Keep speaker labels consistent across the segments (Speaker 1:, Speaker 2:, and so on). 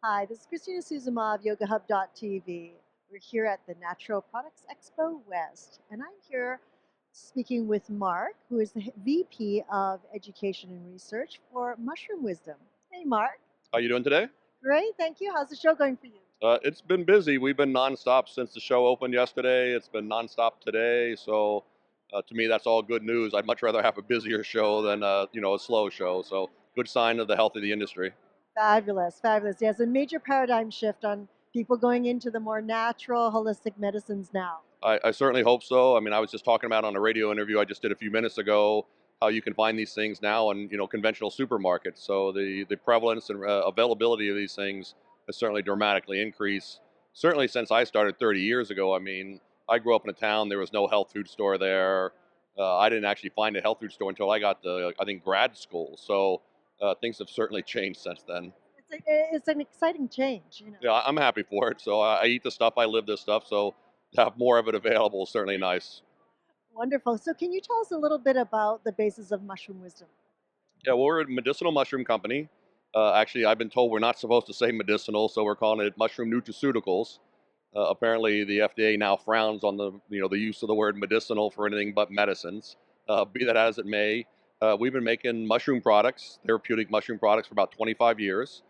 Speaker 1: Hi, this is Christina Suzuma of YogaHub.tv. We're here at the Natural Products Expo West, and I'm here speaking with Mark, who is the VP of Education and Research for Mushroom Wisdom. Hey, Mark.
Speaker 2: How you doing today?
Speaker 1: Great, thank you. How's the show going for you?
Speaker 2: It's been busy. We've been nonstop since the show opened yesterday. It's been nonstop today. So, to me, that's all good news. I'd much rather have a busier show than a slow show. So, good sign of the health of the industry.
Speaker 1: Fabulous, fabulous. Yes, a major paradigm shift on people going into the more natural, holistic medicines now.
Speaker 2: I certainly hope so. I mean, I was just talking about on a radio interview I just did a few minutes ago how you can find these things now in conventional supermarkets. So the prevalence and availability of these things has certainly dramatically increased. Certainly since I started 30 years ago. I mean, I grew up in a town. There was no health food store there. I didn't actually find a health food store until I got to I think grad school. So things have certainly changed since then.
Speaker 1: It's an exciting change.
Speaker 2: Yeah, I'm happy for it. So I eat the stuff. I live this stuff. So to have more of it available is certainly nice.
Speaker 1: Wonderful. So, can you tell us a little bit about the basis of mushroom wisdom?
Speaker 2: Yeah, well, we're a medicinal mushroom company. Actually, I've been told we're not supposed to say medicinal, so we're calling it mushroom nutraceuticals. Apparently, the FDA now frowns on the use of the word medicinal for anything but medicines. Be that as it may, we've been making mushroom products, therapeutic mushroom products, for about 25 years.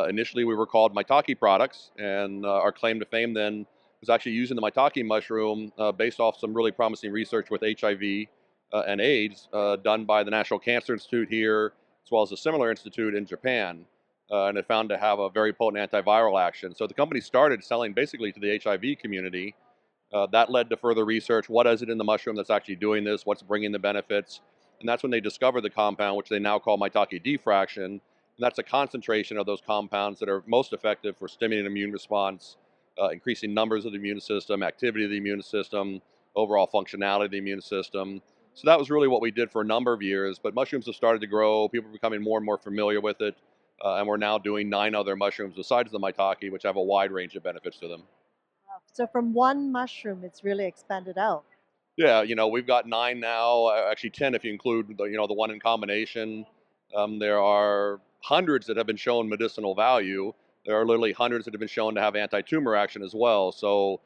Speaker 2: Initially, we were called Maitake products, and our claim to fame then was actually using the Maitake mushroom based off some really promising research with HIV and AIDS done by the National Cancer Institute here, as well as a similar institute in Japan. And it found to have a very potent antiviral action. So the company started selling basically to the HIV community. That led to further research. What is it in the mushroom that's actually doing this? What's bringing the benefits? And that's when they discovered the compound, which they now call Maitake diffraction. And that's a concentration of those compounds that are most effective for stimulating immune response, increasing numbers of the immune system, activity of the immune system, overall functionality of the immune system. So that was really what we did for a number of years. But mushrooms have started to grow. People are becoming more and more familiar with it. And we're now doing 9 other mushrooms besides the maitake, which have a wide range of benefits to them.
Speaker 1: Wow. So from one mushroom, it's really expanded out.
Speaker 2: Yeah, we've got 9 now, actually 10 if you include the one in combination. There are hundreds that have been shown medicinal value. There are literally hundreds that have been shown to have anti-tumor action as well. So,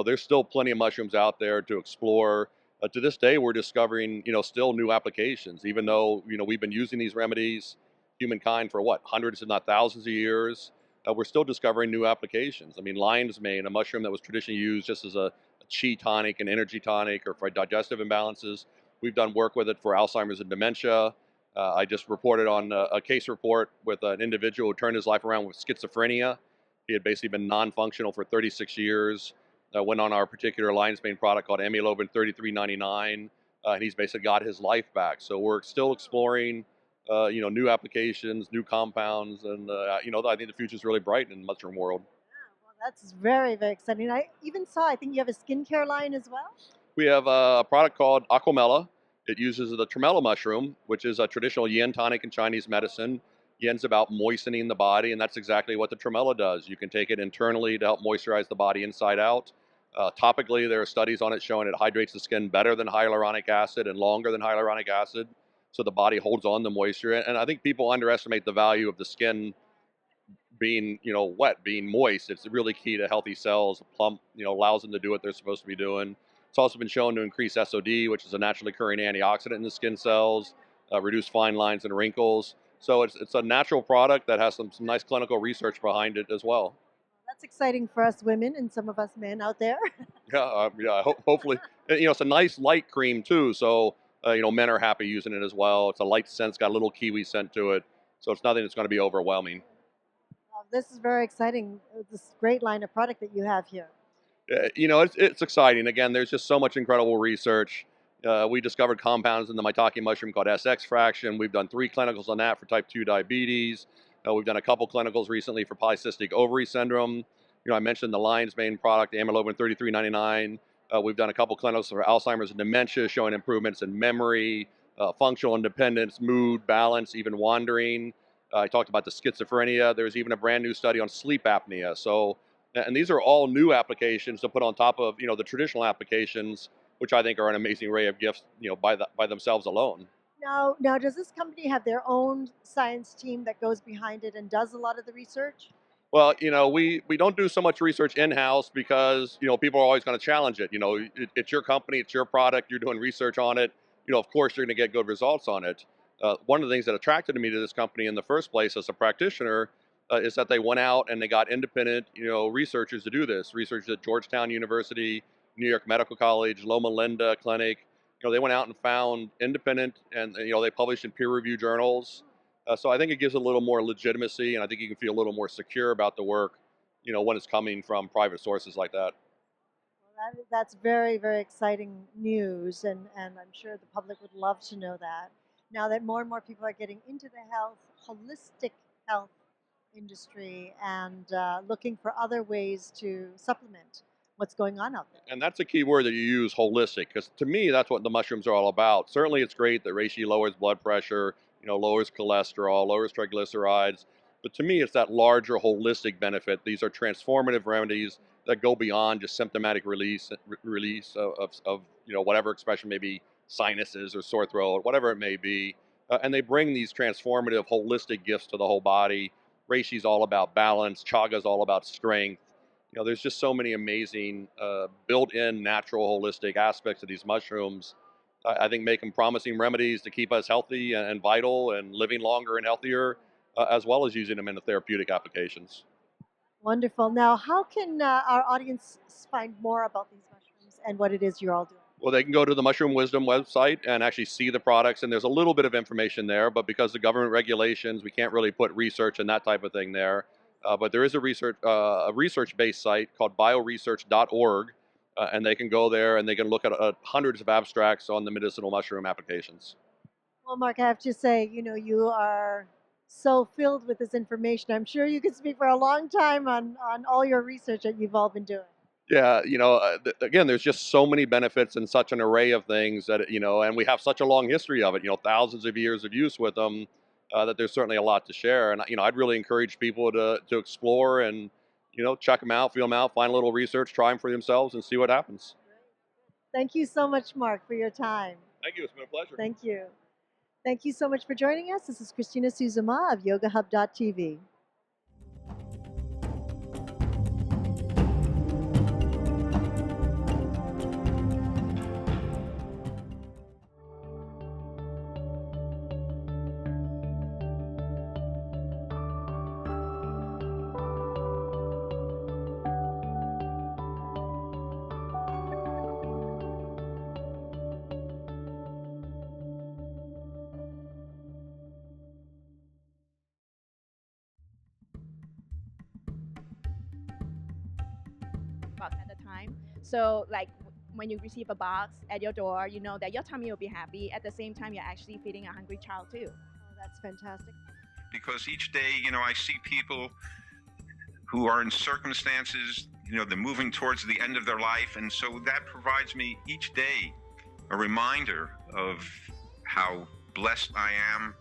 Speaker 2: there's still plenty of mushrooms out there to explore. To this day, we're discovering, still new applications, even though, we've been using these remedies, humankind, for what, hundreds if not thousands of years. We're still discovering new applications. I mean, lion's mane, a mushroom that was traditionally used just as a chi tonic and energy tonic or for digestive imbalances. We've done work with it for Alzheimer's and dementia. I just reported on a case report with an individual who turned his life around with schizophrenia. He had basically been non-functional for 36 years. Went on our particular lion's mane product called amylobin 3399, and he's basically got his life back. So we're still exploring, new applications, new compounds, and I think the future is really bright in the mushroom world.
Speaker 1: Well, that's very, very exciting. I even saw, I think you have a skincare line as well.
Speaker 2: We have a product called Aquamella. It uses the tremella mushroom, which is a traditional yin tonic in Chinese medicine. Yin's about moistening the body, and that's exactly what the tremella does. You can take it internally to help moisturize the body inside out. Topically, there are studies on it showing it hydrates the skin better than hyaluronic acid and longer than hyaluronic acid, so the body holds on to moisture. And I think people underestimate the value of the skin being, wet, being moist. It's really key to healthy cells. Plump, allows them to do what they're supposed to be doing. It's also been shown to increase SOD, which is a naturally occurring antioxidant in the skin cells, reduce fine lines and wrinkles. So it's a natural product that has some nice clinical research behind it as well.
Speaker 1: That's exciting for us women and some of us men out there.
Speaker 2: Yeah, yeah. Hopefully, it's a nice light cream too. So men are happy using it as well. It's a light scent, it's got a little kiwi scent to it. So it's nothing that's going to be overwhelming.
Speaker 1: This is very exciting. This great line of product that you have here.
Speaker 2: It's exciting. Again, there's just so much incredible research. We discovered compounds in the maitake mushroom called SX fraction. We've done 3 clinicals on that for type 2 diabetes. We've done a couple clinicals recently for polycystic ovary syndrome. I mentioned the lion's mane product, amylobin 3399. We've done a couple clinicals for Alzheimer's and dementia, showing improvements in memory, functional independence, mood, balance, even wandering. I talked about the schizophrenia. There's even a brand new study on sleep apnea. So, and these are all new applications to put on top of the traditional applications, which I think are an amazing array of gifts by themselves alone.
Speaker 1: Now, does this company have their own science team that goes behind it and does a lot of the research?
Speaker 2: Well, we don't do so much research in-house because, people are always going to challenge it. It's your company, it's your product, you're doing research on it. Of course, you're going to get good results on it. One of the things that attracted me to this company in the first place as a practitioner is that they went out and they got independent, researchers to do this. Researchers at Georgetown University, New York Medical College, Loma Linda Clinic. They went out and found independent, and they published in peer-reviewed journals. So I think it gives a little more legitimacy, and I think you can feel a little more secure about the work, when it's coming from private sources like that.
Speaker 1: Well, that's very, very exciting news, and I'm sure the public would love to know that. Now that more and more people are getting into the holistic health industry and looking for other ways to supplement what's going on out there.
Speaker 2: And that's a key word that you use, holistic, because to me, that's what the mushrooms are all about. Certainly, it's great that reishi lowers blood pressure, lowers cholesterol, lowers triglycerides. But to me, it's that larger holistic benefit. These are transformative remedies that go beyond just symptomatic release of whatever expression may be, sinuses or sore throat, whatever it may be. And they bring these transformative, holistic gifts to the whole body. Reishi's all about balance. Chaga's all about strength. There's just so many amazing built-in natural holistic aspects of these mushrooms. I think make them promising remedies to keep us healthy and vital and living longer and healthier, as well as using them in the therapeutic applications.
Speaker 1: Wonderful. Now, how can our audience find more about these mushrooms and what it is you're all doing?
Speaker 2: Well, they can go to the Mushroom Wisdom website and actually see the products, and there's a little bit of information there, but because of government regulations, we can't really put research and that type of thing there. But there is a research-based site called bioresearch.org, and they can go there and they can look at hundreds of abstracts on the medicinal mushroom applications.
Speaker 1: Well, Mark, I have to say, you are so filled with this information. I'm sure you could speak for a long time on all your research that you've all been doing.
Speaker 2: Yeah, again, there's just so many benefits and such an array of things that, and we have such a long history of it, thousands of years of use with them, that there's certainly a lot to share. And, I'd really encourage people to explore and, check them out, feel them out, find a little research, try them for themselves and see what happens.
Speaker 1: Thank you so much, Mark, for your time.
Speaker 2: Thank you. It's been a pleasure.
Speaker 1: Thank you. Thank you so much for joining us. This is Christina Suzuma of YogaHub.tv.
Speaker 3: Box at the time. So like when you receive a box at your door, you know that your tummy will be happy. At the same time, you're actually feeding a hungry child too.
Speaker 1: Oh, that's fantastic.
Speaker 4: Because each day, I see people who are in circumstances, they're moving towards the end of their life. And so that provides me each day a reminder of how blessed I am